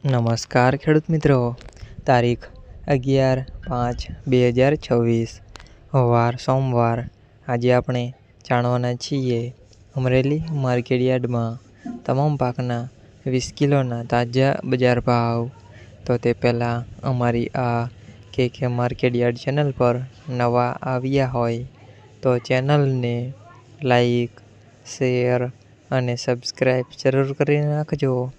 નમસ્કાર ખેડૂત મિત્રો, તારીખ 11/5/2026 વાર સોમવાર। આજે આપણે જાણવાના છીએ અમરેલી માર્કેટયાર્ડમાં તમામ પાકના 20 કિલોના તાજા બજાર ભાવ। તો તે પહેલાં અમારી આ કે માર્કેટયાર્ડ ચેનલ પર નવા આવ્યા હોય તો ચેનલને લાઈક, શેર અને સબસ્ક્રાઈબ જરૂર કરી નાખજો,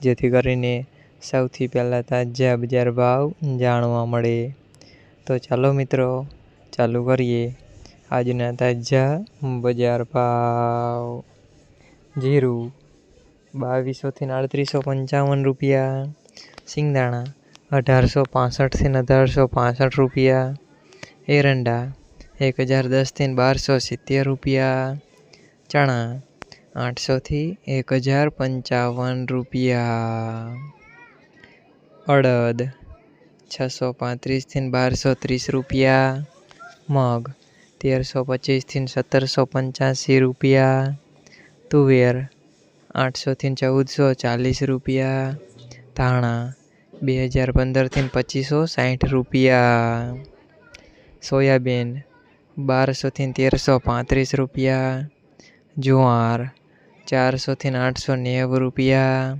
જેથી કરીને સૌથી પહેલાં તાજા બજાર ભાવ જાણવા મળે। તો ચાલો મિત્રો, ચાલુ કરીએ આજના તાજા બજાર ભાવ। જીરું 2200 થી 3855 રૂપિયા, સિંગદાણા 1865 થી 1865 રૂપિયા, એરંડા 1010 થી 1270 રૂપિયા, ચણા 800 થી 1055 રૂપિયા, અડદ 635 થી 1230 રૂપિયા, મગ 1325 થી 1785 રૂપિયા, તુવેર 800 થી 1440 રૂપિયા, ધાણા 2015 થી 2560 રૂપિયા, સોયાબીન 1200 થી 1335 રૂપિયા, જુવાર 400 થી 890 રૂપિયા,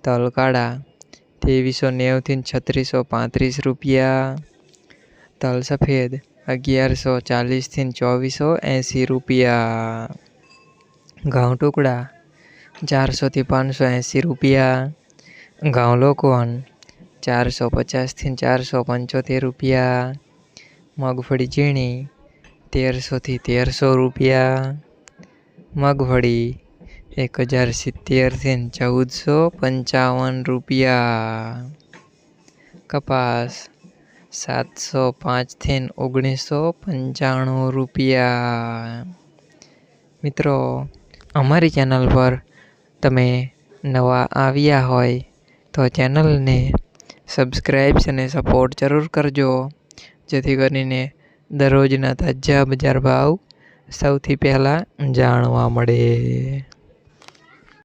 તલ કાળા 2390 થી 3635 રૂપિયા, તલ સફેદ 1140 થી 2480 રૂપિયા, ઘઉં ટુકડા 400 થી 580 રૂપિયા, ઘઉં લોકવન 450 થી 475 રૂપિયા, મગફળી ઝીણી 1300 થી 1300 રૂપિયા, મગફળી 1070 થી 1455 રૂપિયા, કપાસ 705 થી 1995 રૂપિયા। મિત્રો, અમારી ચેનલ પર તમે નવા આવ્યા હોય તો ચેનલને સબસ્ક્રાઈબ અને સપોર્ટ જરૂર કરજો, જેથી કરીને દરરોજના તાજા બજાર ભાવ સૌથી પહેલાં જાણવા મળે।